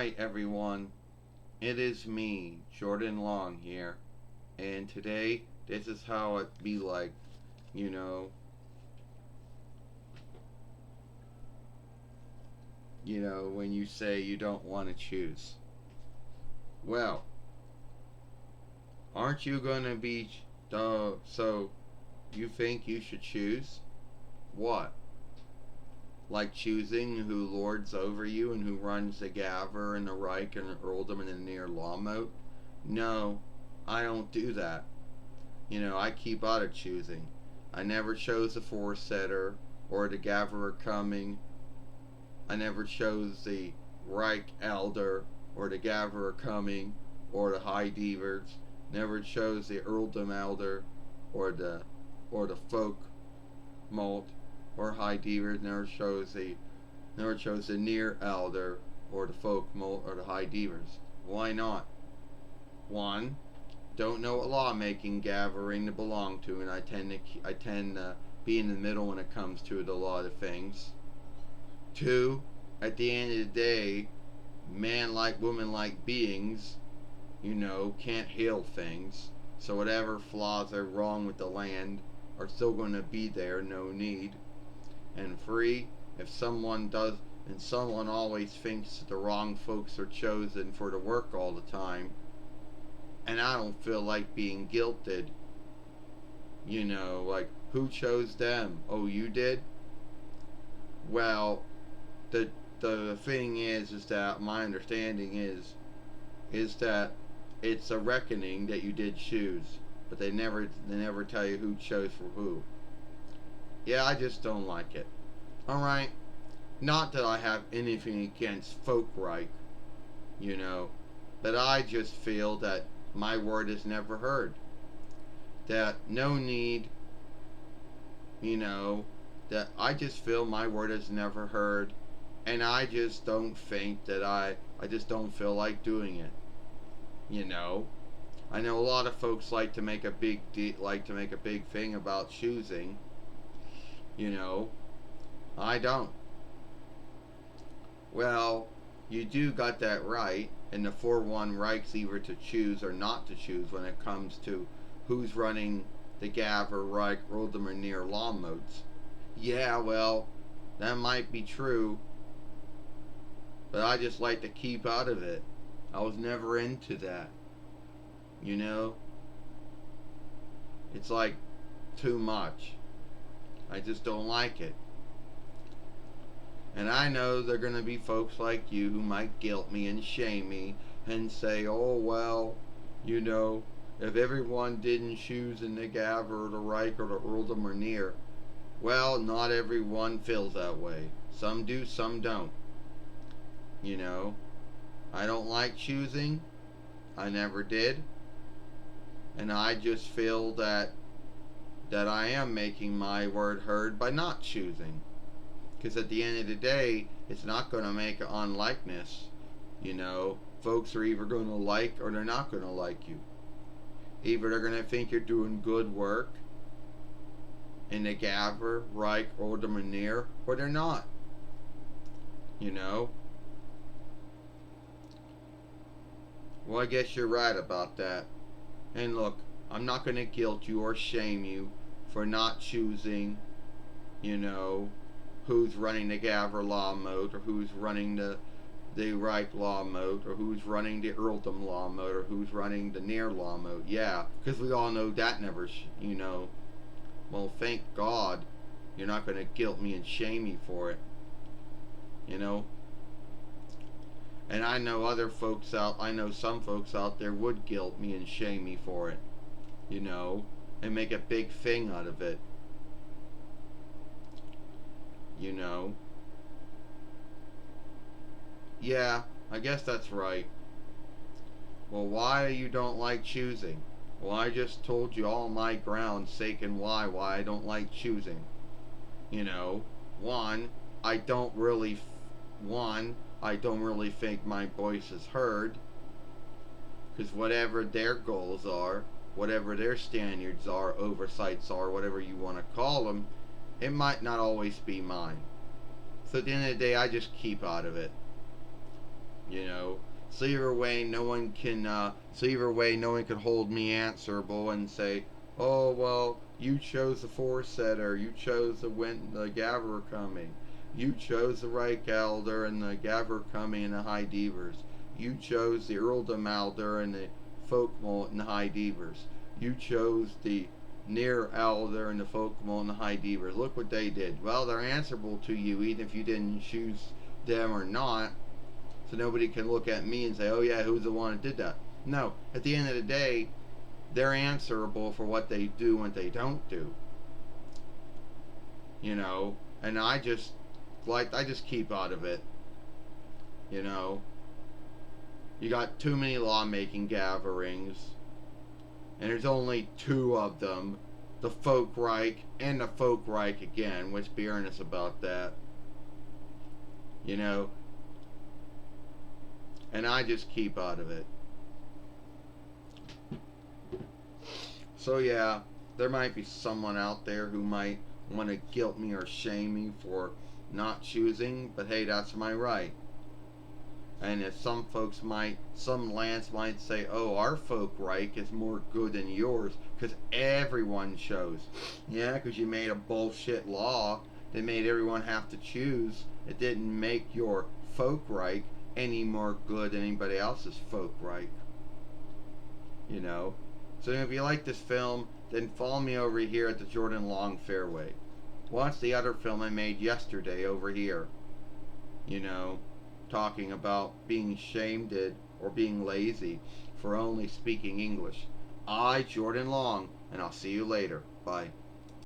Alright, everyone. It is me, Jordan Long here. And today, this is how it be like, you know, when you say you don't want to choose. Well, aren't you gonna be, so you think you should choose? What? Like choosing who lords over you and who runs the Gaver and the Reich and the Earldom and the Near Lawmote? No, I don't do that. I keep out of choosing. I never chose the Force Setter or the Gatherer Coming. I never chose the Reich Elder or the Gatherer Coming or the High Devers. Never chose the Earldom Elder or the Folk Molt or High Devers. Never chose the Near Elder or the Folk Molt or the High Devers. Why not? One, don't know what lawmaking gathering to belong to, and I tend to be in the middle when it comes to a lot of things. Two, at the end of the day, man like woman like beings, can't heal things. So whatever flaws are wrong with the land are still going to be there, no need. And three, if someone does, and someone always thinks the wrong folks are chosen for the work all the time, and I don't feel like being guilted. Like, who chose them? Oh, you did? Well, the thing is that my understanding is that it's a reckoning that you did choose, but they never tell you who chose for who. Yeah, I just don't like it. All right, not that I have anything against Folkreich, but I just feel that my word is never heard. That no need, that I just feel my word is never heard, and I just don't think that I just don't feel like doing it. I know a lot of folks like to make a big thing about choosing. I don't. Well, you do got that right, and the 4-1 Reich's either to choose or not to choose when it comes to who's running the Gaver, Reich, Earldom, or Near Lawmotes. Yeah, well, that might be true, but I just like to keep out of it. I was never into that. It's like too much. I just don't like it. And I know there are going to be folks like you who might guilt me and shame me and say, oh, well, if everyone didn't choose in the Gaver or the Reich or the Earldom or Near, well, not everyone feels that way. Some do, some don't. I don't like choosing. I never did. And I just feel that I am making my word heard by not choosing. Because at the end of the day, it's not going to make an unlikeness. Folks are either going to like or they're not going to like you. Either they're going to think you're doing good work in the Gaver, Reich, Earldom, and Near, or they're not. Well, I guess you're right about that. And look, I'm not going to guilt you or shame you for not choosing, who's running the Gaver Lawmote, or who's running the Reich Lawmote, or who's running the Earldom Lawmote, or who's running the Near Lawmote. Yeah, because we all know that never, well, thank God you're not going to guilt me and shame me for it. And I know some folks out there would guilt me and shame me for it, and make a big thing out of it. Yeah, I guess that's right. Well, why you don't like choosing? Well, I just told you all my grounds sake and why I don't like choosing. One, I don't really think my voice is heard, because whatever their goals are, whatever their standards are, oversights are, whatever you want to call them, it might not always be mine. So at the end of the day, I just keep out of it. You know, so either way, no one can. So either way, no one can hold me answerable and say, "Oh well, you chose the four setter, you chose the Gaver coming, you chose the Reich Elder and the Gaver coming and the High Devers, you chose the Earldom Elder and the Folkmalt and the High Devers, you chose the Near Elder and the Folkmalt and the High Devers. Look what they did. Well, they're answerable to you even if you didn't choose them or not." So nobody can look at me and say, "Oh yeah, who's the one that did that?" No, at the end of the day, they're answerable for what they do and what they don't do. You know, and I just keep out of it. You know, you got too many lawmaking gatherings, and there's only two of them, the Folkreich and the Folkreich again. Let's be earnest about that. You know, and I just keep out of it. So yeah, there might be someone out there who might want to guilt me or shame me for not choosing, but hey, that's my right. And if some lands might say, "Oh, our folk Reich is more good than yours because everyone chose." Yeah, because you made a bullshit law that made everyone have to choose. It didn't make your folk Reich any more good than anybody else's folk Reich. You know. So if you like this film, then follow me over here at the Jordan Long Fairway. Watch the other film I made yesterday over here. You know, talking about being shamed or being lazy for only speaking English. I, Jordan Long, and I'll see you later. Bye.